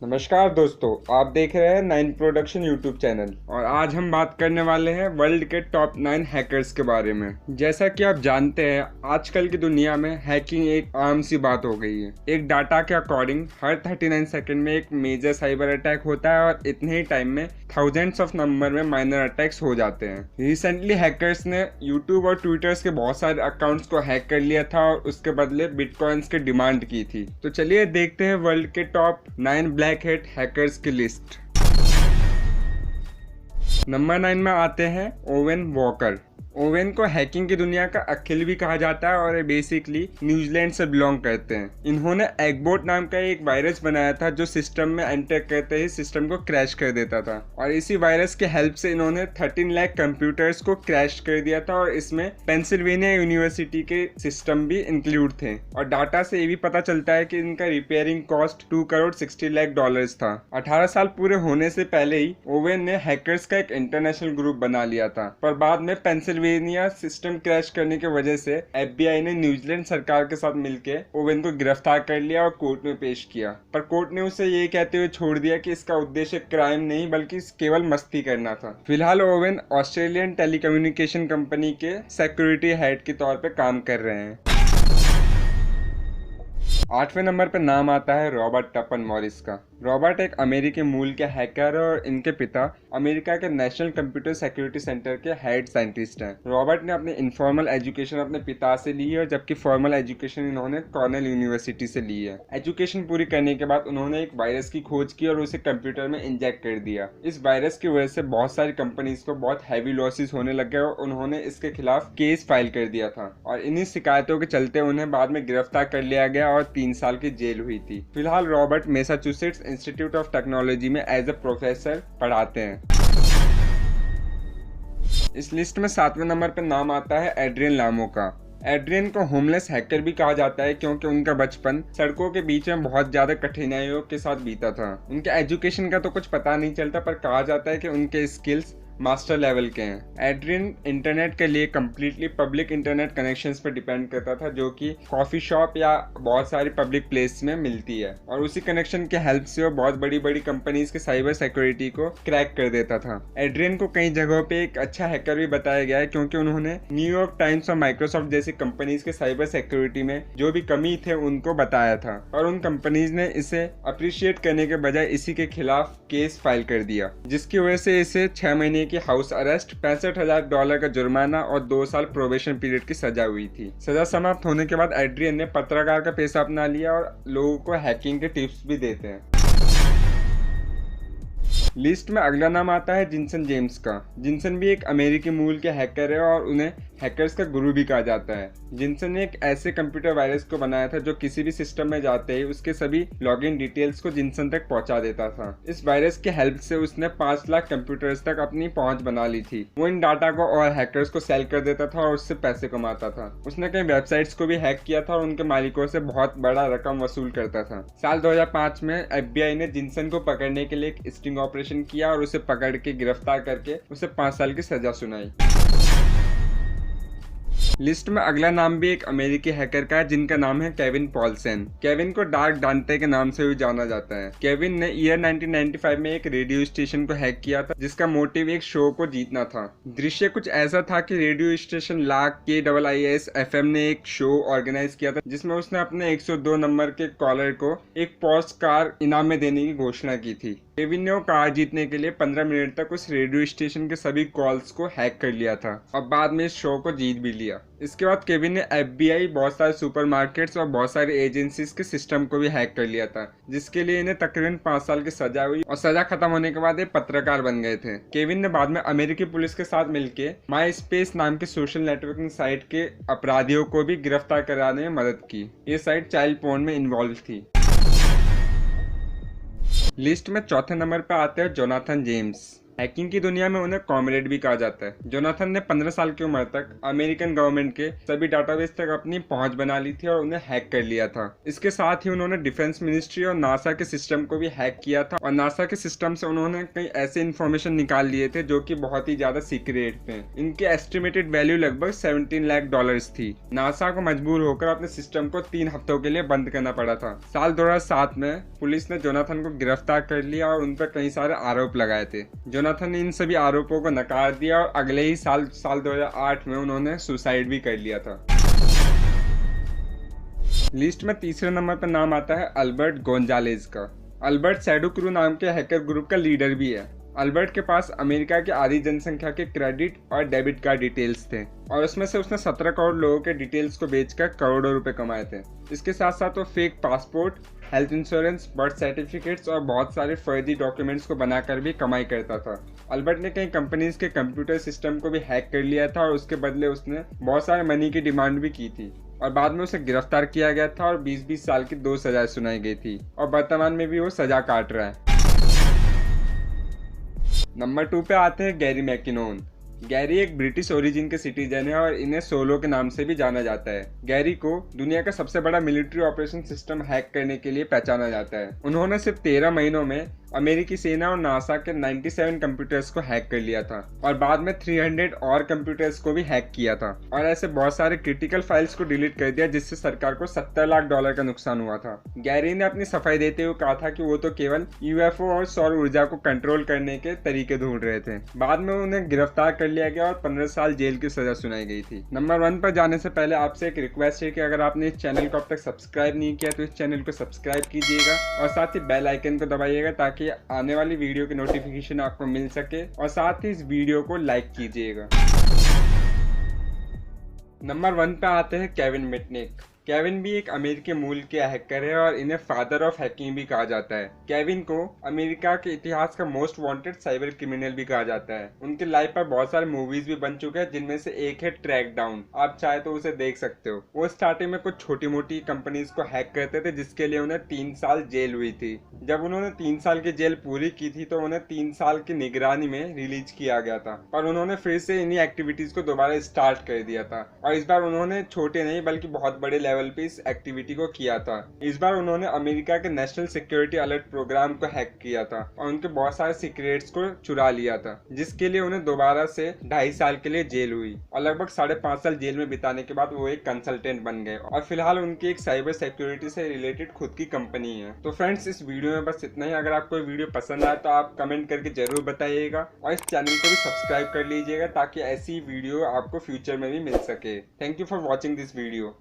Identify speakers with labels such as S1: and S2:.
S1: नमस्कार दोस्तों, आप देख रहे हैं नाइन प्रोडक्शन यूट्यूब चैनल और आज हम बात करने वाले हैं वर्ल्ड के टॉप 9 हैकर्स के बारे में। जैसा कि आप जानते हैं, आजकल की दुनिया में हैकिंग एक आम सी बात हो गई है। एक डाटा के अकॉर्डिंग हर 39 सेकंड में एक मेजर साइबर अटैक होता है और इतने ही टाइम में थाउजेंड्स ऑफ नंबर में माइनर अटैक्स हो जाते हैं। रिसेंटली हैकर्स ने यूट्यूब और ट्विटर्स के बहुत सारे अकाउंट्स को हैक कर लिया था और उसके बदले बिटकॉइंस की डिमांड की थी। तो चलिए देखते हैं वर्ल्ड के टॉप 9 ब्लैक हैट हैकर्स की लिस्ट। नंबर 9 में आते हैं ओवेन वॉकर। ओवेन को हैकिंग की दुनिया का अखिल भी कहा जाता है और ये बेसिकली न्यूजीलैंड से बिलोंग करते हैं। इन्होंने एगबोट नाम का एक वायरस बनाया था जो सिस्टम में एंटर करते ही सिस्टम को क्रैश कर देता था और इसी वायरस के हेल्प से इन्होंने 13 लाख कंप्यूटर्स को क्रैश कर दिया था और इसमें पेंसिल्वेनिया यूनिवर्सिटी के सिस्टम भी इंक्लूड थे। और डाटा से ये भी पता चलता है कि इनका repairing cost 2 crore 60 lakh dollars था। 18 साल पूरे होने से पहले ही ओवेन ने हैकर्स का एक इंटरनेशनल ग्रुप बना लिया था, पर बाद में पेंसिल्वेनिया सिस्टम क्रैश करने की वजह से FBI ने न्यूजीलैंड सरकार के साथ मिलकर ओवेन को गिरफ्तार कर लिया और कोर्ट में पेश किया। पर कोर्ट ने उसे ये कहते हुए छोड़ दिया कि इसका उद्देश्य क्राइम नहीं बल्कि केवल मस्ती करना था। फिलहाल ओवेन ऑस्ट्रेलियन टेलीकम्युनिकेशन कंपनी के सिक्योरिटी हेड के तौर पर काम कर रहे हैं। 8वें नंबर पर नाम आता है रॉबर्ट टपन मॉरिस का। रॉबर्ट एक अमेरिकी मूल के हैकर है और इनके पिता अमेरिका के नेशनल कंप्यूटर सिक्योरिटी सेंटर के हेड साइंटिस्ट हैं। रॉबर्ट ने अपनी इनफॉर्मल एजुकेशन अपने पिता से ली है, जबकि फॉर्मल एजुकेशन इन्होंने कॉर्नेल यूनिवर्सिटी से ली है। एजुकेशन पूरी करने के बाद उन्होंने एक वायरस की खोज की और उसे कंप्यूटर में इंजेक्ट कर दिया। इस वायरस की वजह से बहुत सारी कंपनीज को बहुत हैवी लॉसेस होने लग गए और उन्होंने इसके खिलाफ केस फाइल कर दिया था और इन्हीं शिकायतों के चलते उन्हें बाद में गिरफ्तार कर लिया गया और 3 साल की जेल हुई थी। फिलहाल Robert Massachusetts institute of technology में एज ए प्रोफेसर पढ़ाते हैं। इस लिस्ट में 7वें नंबर पर नाम आता है एड्रियन लामो का। एड्रियन को होमलेस हैकर भी कहा जाता है क्योंकि उनका बचपन सड़कों के बीच में बहुत ज्यादा कठिनाइयों के साथ बीता था। उनके एजुकेशन का तो कुछ पता नहीं चलता, पर कहा जाता है कि उनके स्किल्स मास्टर लेवल के हैं। एड्रियन इंटरनेट के लिए कम्प्लीटली पब्लिक इंटरनेट कनेक्शंस पर डिपेंड करता था, जो कि कॉफी शॉप या बहुत सारी पब्लिक प्लेस में मिलती है, और उसी कनेक्शन के हेल्प से वो बहुत बड़ी बड़ी कंपनीज के साइबर सिक्योरिटी को क्रैक कर देता था। एड्रियन को कई जगहों पे एक अच्छा हैकर भी बताया गया है क्योंकि उन्होंने न्यूयॉर्क टाइम्स और माइक्रोसॉफ्ट जैसी कंपनीज के साइबर सिक्योरिटी में जो भी कमी थे उनको बताया था और उन कंपनीज ने इसे अप्रिशिएट करने के बजाय इसी के खिलाफ केस फाइल कर दिया, जिसकी वजह से इसे 6 महीने की हाउस अरेस्ट, $65,000 का जुर्माना और 2 साल प्रोबेशन पीरियड की सजा हुई थी। सजा समाप्त होने के बाद एड्रियन ने पत्रकार का पेशा अपना लिया और लोगों को हैकिंग के टिप्स भी देते हैं। लिस्ट में अगला नाम आता है जिनसन जेम्स का। जिनसन भी एक अमेरिकी मूल के हैकर है और उन्हें हैकर्स का गुरु भी कहा जाता है। जिनसन ने एक ऐसे कंप्यूटर वायरस को बनाया था जो किसी भी सिस्टम में जाते ही उसके सभी लॉगिन डिटेल्स को जिनसन तक पहुंचा देता था। इस वायरस के हेल्प से उसने 5 लाख कंप्यूटर्स तक अपनी पहुंच बना ली थी। वो इन डाटा को और हैकर्स को सेल कर देता था और उससे पैसे कमाता था। उसने कई वेबसाइट्स को भी हैक किया था और उनके मालिकों से बहुत बड़ा रकम वसूल करता था। साल 2005 में FBI ने जिनसन को पकड़ने के लिए एक स्टिंग ऑपरेशन किया और उसे पकड़ के गिरफ्तार करके उसे 5 साल की सजा सुनाई। लिस्ट में अगला नाम भी एक अमेरिकी हैकर का है जिनका नाम है केविन पॉलसन। केविन को डार्क डांटे के नाम से भी जाना जाता है। केविन ने ईयर 1995 में एक रेडियो स्टेशन को हैक किया था जिसका मोटिव एक शो को जीतना था। दृश्य कुछ ऐसा था कि रेडियो स्टेशन लाक KIIS FM ने एक शो ऑर्गेनाइज किया था जिसमें उसने अपने 102 नंबर के कॉलर को एक पोस्ट कार इनाम में देने की घोषणा की थी। केविन ने वो कार जीतने के लिए 15 मिनट तक उस रेडियो स्टेशन के सभी कॉल्स को हैक कर लिया था और बाद में इस शो को जीत भी लिया। इसके बाद केविन ने FBI, बहुत सारे सुपरमार्केट्स और बहुत सारी एजेंसीज के सिस्टम को भी हैक कर लिया था, जिसके लिए इन्हें तकरीबन 5 साल की सजा हुई और सजा खत्म होने के बाद ये पत्रकार बन गए थे। केविन ने बाद में अमेरिकी पुलिस के साथ मिलकर MySpace नाम के सोशल नेटवर्किंग साइट के अपराधियों को भी गिरफ्तार कराने में मदद की। ये साइट चाइल्ड पोर्न में इन्वॉल्व थी। लिस्ट में चौथे नंबर पर आते हैं जोनाथन जेम्स। हैकिंग की दुनिया में उन्हें कॉमरेड भी कहा जाता है। जोनाथन ने 15 साल की उम्र तक अमेरिकन गवर्नमेंट के सभी डाटाबेस तक अपनी पहुंच बना ली थी और उन्हें हैक कर लिया था। इसके साथ ही उन्होंने डिफेंस मिनिस्ट्री और नासा के सिस्टम को भी हैक किया था और नासा के सिस्टम से उन्होंने कई ऐसे इन्फॉर्मेशन निकाल लिए थे जो कि बहुत ही ज्यादा सीक्रेट थे। इनके एस्टिमेटेड वैल्यू लगभग 17 लाख डॉलर्स थी। नासा को मजबूर होकर अपने सिस्टम को 3 हफ्तों के लिए बंद करना पड़ा था। साल 2007 में पुलिस ने जोनाथन को गिरफ्तार कर लिया और उन पर कई सारे आरोप लगाए थे। जोनाथन ने इन सभी आरोपों को नकार दिया और अगले ही साल 2008 में उन्होंने सुसाइड भी कर लिया था। लिस्ट में तीसरे नंबर पर नाम आता है अल्बर्ट गोंजालेज का। अल्बर्ट सैडो क्रू नाम के हैकर ग्रुप का लीडर भी है। अल्बर्ट के पास अमेरिका की आधी जनसंख्या के क्रेडिट और डेबिट कार्ड डिटेल्स थे और उसमें से उसने 17 करोड़ लोगों के डिटेल्स को बेचकर करोड़ों रुपए कमाए थे। इसके साथ साथ वो fake passport, health insurance, birth certificates और बहुत सारे फर्जी डॉक्यूमेंट्स को बनाकर भी कमाई करता था। अल्बर्ट ने कई कंपनीज के कंप्यूटर सिस्टम को भी हैक कर लिया था और उसके बदले उसने बहुत सारे मनी की डिमांड भी की थी और बाद में उसे गिरफ्तार किया गया था और 20-20 साल की 2 सजाएं सुनाई गई थी और वर्तमान में भी वो सजा काट रहा है। नंबर 2 पे आते हैं गैरी मैकिनोन। गैरी एक ब्रिटिश ओरिजिन के सिटीजन है और इन्हें सोलो के नाम से भी जाना जाता है। गैरी को दुनिया का सबसे बड़ा मिलिट्री ऑपरेशन सिस्टम हैक करने के लिए पहचाना जाता है। उन्होंने सिर्फ 13 महीनों में अमेरिकी सेना और नासा के 97 कंप्यूटर्स को हैक कर लिया था और बाद में 300 और कंप्यूटर्स को भी हैक किया था और ऐसे बहुत सारे क्रिटिकल फाइल्स को डिलीट कर दिया जिससे सरकार को $70 लाख का नुकसान हुआ था। गैरी ने अपनी सफाई देते हुए कहा था कि वो तो केवल यूएफओ और सौर ऊर्जा को कंट्रोल करने के तरीके ढूंढ रहे थे। बाद में उन्हें गिरफ्तार कर लिया गया और 15 साल जेल की सजा सुनाई गई थी। नंबर 1 पर जाने से पहले आपसे एक रिक्वेस्ट है कि अगर आपने इस चैनल को अब तक सब्सक्राइब नहीं किया तो इस चैनल को सब्सक्राइब कीजिएगा और साथ ही बेल आइकन को दबाइएगा ताकि आने वाली वीडियो की नोटिफिकेशन आपको मिल सके और साथ ही इस वीडियो को लाइक कीजिएगा। नंबर 1 पे आते हैं केविन मिटनिक। केविन भी एक अमेरिकी मूल के हैकर है और इन्हें फादर ऑफ हैकिंग भी कहा जाता है। केविन को अमेरिका के इतिहास का मोस्ट वांटेड साइबर क्रिमिनल भी कहा जाता है। उनके लाइफ पर बहुत सारे मूवीज भी बन चुके हैं जिनमें से एक है ट्रैक डाउन। आप चाहे तो उसे देख सकते हो। वो स्टार्टिंग में कुछ छोटी मोटी कंपनीज को हैक करते थे जिसके लिए उन्हें 3 साल जेल हुई थी। जब उन्होंने 3 साल की जेल पूरी की थी तो उन्हें 3 साल की निगरानी में रिलीज किया गया था और उन्होंने फिर से इन्हीं एक्टिविटीज को दोबारा स्टार्ट कर दिया था और इस बार उन्होंने छोटे नहीं बल्कि बहुत बड़े लेवल पे इस एक्टिविटी को किया था। इस बार उन्होंने अमेरिका के नेशनल सिक्योरिटी अलर्ट प्रोग्राम को हैक किया था और उनके बहुत सारे सीक्रेट्स को चुरा लिया था जिसके लिए उन्हें दोबारा से 2.5 साल के लिए जेल हुई और लगभग 5.5 साल जेल में बिताने के बाद वो एक कंसल्टेंट बन गए और फिलहाल उनकी एक साइबर सिक्योरिटी से रिलेटेड खुद की कंपनी है। तो फ्रेंड्स, इस वीडियो में बस इतना ही। अगर आपको वीडियो पसंद आए तो आप कमेंट करके जरूर बताइएगा और इस चैनल को भी सब्सक्राइब कर लीजिएगा ताकि ऐसी वीडियो आपको फ्यूचर में भी मिल सके। Thank you for watching this video.